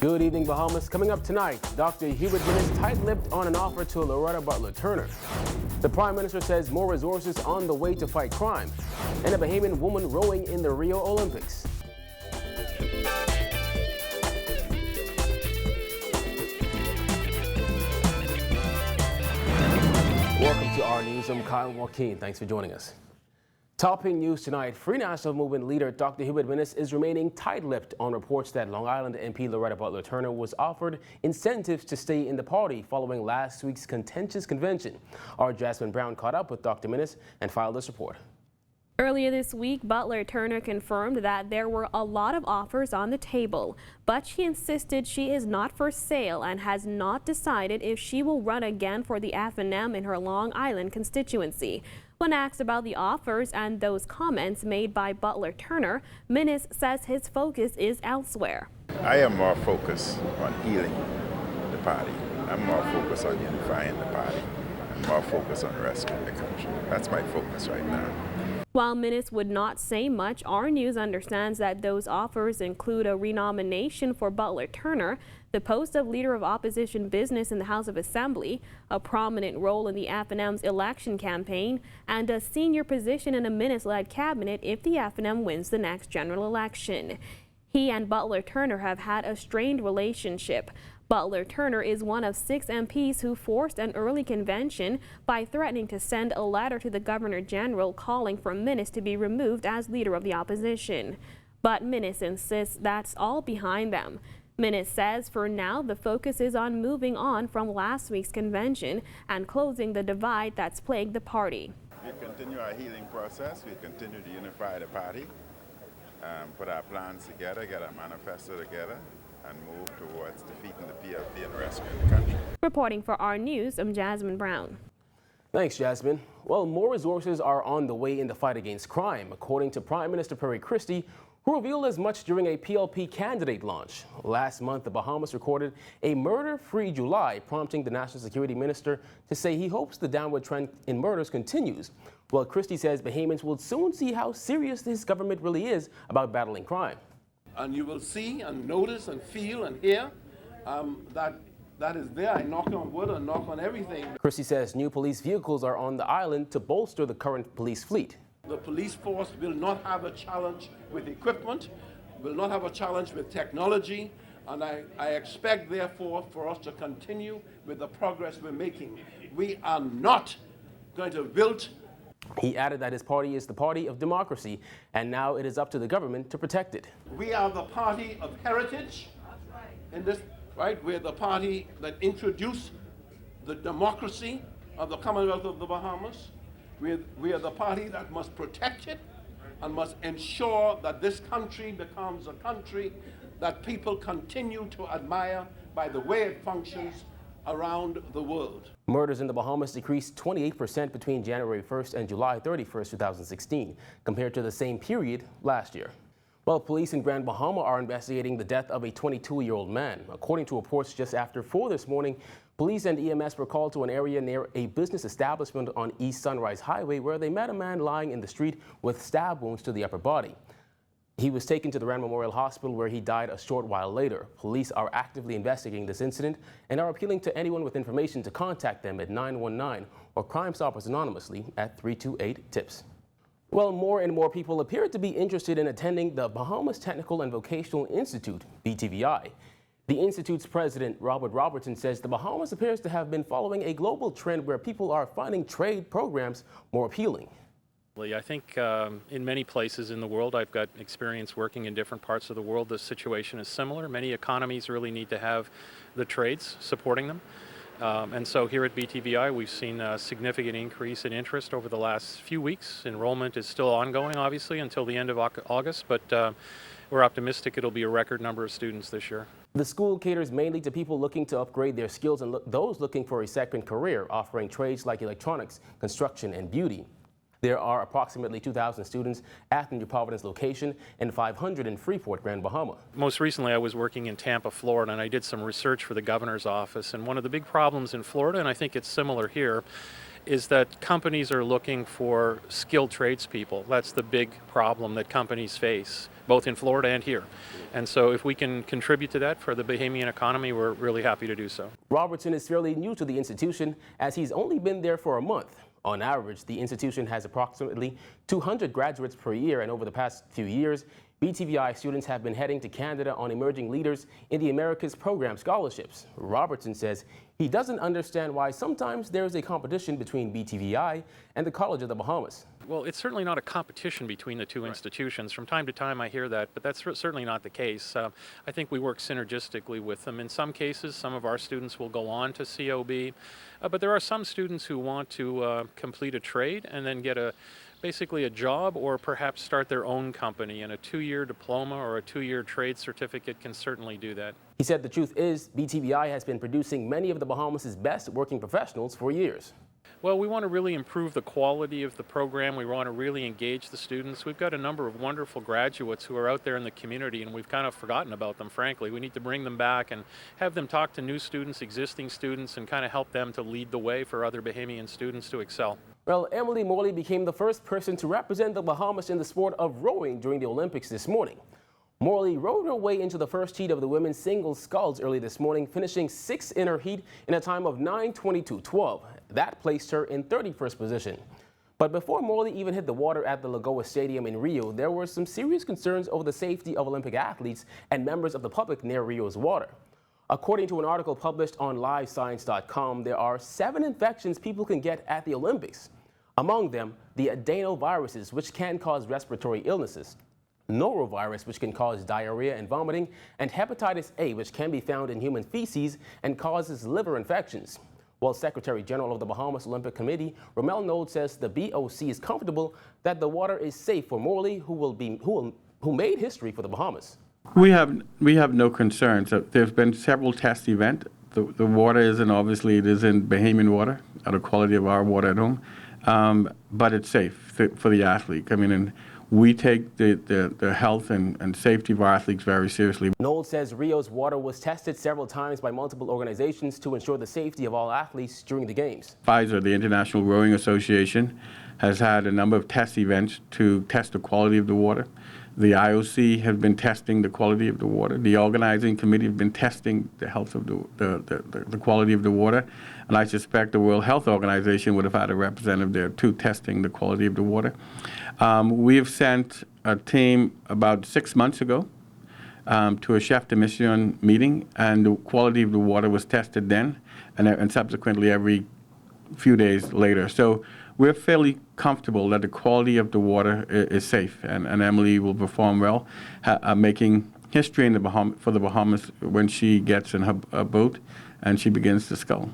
Good evening, Bahamas. Coming up tonight, Dr. Hubert Minnis tight-lipped on an offer to Loretta Turner. The Prime Minister says more resources on the way to fight crime. And a Bahamian woman rowing in the Rio Olympics. Welcome to our news. I'm Kyle Joaquin. Thanks for joining us. Topping news tonight, Free National Movement leader Dr. Hubert Minnis is remaining tight-lipped on reports that Long Island MP Loretta Turner was offered incentives to stay in the party following last week's contentious convention. Our Jasmine Brown caught up with Dr. Minnis and filed this report. Earlier this week, Turner confirmed that there were a lot of offers on the table, but she insisted she is not for sale and has not decided if she will run again for the F&M in her Long Island constituency. When asked about the offers and those comments made by Turner, Minnis says his focus is elsewhere. I am more focused on healing the party. I'm more focused on unifying the party. I'm more focused on rescuing the country. That's my focus right now. While Minnis would not say much, our news understands that those offers include a renomination for Turner, the post of Leader of Opposition Business in the House of Assembly, a prominent role in the F&M's election campaign, and a senior position in a Minnis-led cabinet if the F&M wins the next general election. He and Turner have had a strained relationship. Turner is one of 6 MPs who forced an early convention by threatening to send a letter to the Governor General calling for Minnis to be removed as Leader of the Opposition. But Minnis insists that's all behind them. Minnis says for now the focus is on moving on from last week's convention and closing the divide that's plagued the party. We continue our healing process. We continue to unify the party, put our plans together, get our manifesto together, and move towards defeating the PLP and rescuing the country. Reporting for our news, I'm Jasmine Brown. Thanks, Jasmine. Well, more resources are on the way in the fight against crime, according to Prime Minister Perry Christie, who revealed as much during a PLP candidate launch. Last month, the Bahamas recorded a murder-free July, prompting the National Security Minister to say he hopes the downward trend in murders continues. Well, Christie says Bahamians will soon see how serious his government really is about battling crime. And you will see and notice and feel and hear that is there. I knock on wood and knock on everything. Christie says new police vehicles are on the island to bolster the current police fleet. The police force will not have a challenge with equipment, will not have a challenge with technology, and I expect, therefore, for us to continue with the progress we're making. We are not going to build. He added that his party is the party of democracy, and now it is up to the government to protect it. We are the party of heritage in this, right? We're the party that introduced the democracy of the Commonwealth of the Bahamas. We are the party that must protect it and must ensure that this country becomes a country that people continue to admire by the way it functions around the world. Murders in the Bahamas decreased 28% between January 1st and July 31st, 2016, compared to the same period last year. Well, police in Grand Bahama are investigating the death of a 22-year-old man. According to reports just after 4 this morning, police and EMS were called to an area near a business establishment on East Sunrise Highway where they met a man lying in the street with stab wounds to the upper body. He was taken to the Rand Memorial Hospital where he died a short while later. Police are actively investigating this incident and are appealing to anyone with information to contact them at 919 or Crime Stoppers anonymously at 328-TIPS. Well, more and more people appear to be interested in attending the Bahamas Technical and Vocational Institute, BTVI. The Institute's president, Robert Robertson, says the Bahamas appears to have been following a global trend where people are finding trade programs more appealing. I think in many places in the world, I've got experience working in different parts of the world, the situation is similar. Many economies really need to have the trades supporting them. And so here at BTVI, we've seen a significant increase in interest over the last few weeks. Enrollment is still ongoing, obviously, until the end of August, but we're optimistic it'll be a record number of students this year. The school caters mainly to people looking to upgrade their skills and those looking for a second career, offering trades like electronics, construction, and beauty. There are approximately 2,000 students at the New Providence location and 500 in Freeport, Grand Bahama. Most recently, I was working in Tampa, Florida, and I did some research for the governor's office. And one of the big problems in Florida, and I think it's similar here, is that companies are looking for skilled tradespeople. That's the big problem that companies face, both in Florida and here. And so if we can contribute to that for the Bahamian economy, we're really happy to do so. Robertson is fairly new to the institution as he's only been there for a month. On average, the institution has approximately 200 graduates per year, and over the past few years, BTVI students have been heading to Canada on Emerging Leaders in the Americas program scholarships. Robertson says he doesn't understand why sometimes there is a competition between BTVI and the College of the Bahamas. Well, it's certainly not a competition between the two institutions. From time to time I hear that, but that's certainly not the case. I think we work synergistically with them. In some cases, some of our students will go on to COB, but there are some students who want to complete a trade and then get basically a job or perhaps start their own company, and a 2-year diploma or a 2-year trade certificate can certainly do that. He said the truth is BTVI has been producing many of the Bahamas' best working professionals for years. Well, we want to really improve the quality of the program. We want to really engage the students. We've got a number of wonderful graduates who are out there in the community, and we've kind of forgotten about them, frankly. We need to bring them back and have them talk to new students, existing students, and kind of help them to lead the way for other Bahamian students to excel. Well, Emily Morley became the first person to represent the Bahamas in the sport of rowing during the Olympics this morning. Morley rowed her way into the first heat of the women's singles sculls early this morning, finishing 6th in her heat in a time of 9:22.12. That placed her in 31st position. But before Morley even hit the water at the Lagoa Stadium in Rio, there were some serious concerns over the safety of Olympic athletes and members of the public near Rio's water. According to an article published on livescience.com, there are 7 infections people can get at the Olympics. Among them, the adenoviruses, which can cause respiratory illnesses, norovirus, which can cause diarrhea and vomiting, and hepatitis A, which can be found in human feces and causes liver infections. While Secretary General of the Bahamas Olympic Committee, Rommel Node, says the BOC is comfortable that the water is safe for Morley, who made history for the Bahamas. We have no concerns. There's been several test events. The water isn't, obviously, it is in Bahamian water, at the quality of our water at home, but it's safe for the athlete. I mean, and we take the health and safety of our athletes very seriously. Noel says Rio's water was tested several times by multiple organizations to ensure the safety of all athletes during the games. FISA, the International Rowing Association, has had a number of test events to test the quality of the water. The IOC has been testing the quality of the water. The organizing committee has been testing the health of the quality of the water. And I suspect the World Health Organization would have had a representative there too, testing the quality of the water. We have sent a team about 6 months ago to a chef de mission meeting, and the quality of the water was tested then and subsequently every few days later. So we're fairly comfortable that the quality of the water is safe, and Emily will perform well, making history in for the Bahamas when she gets in her boat and she begins to scull.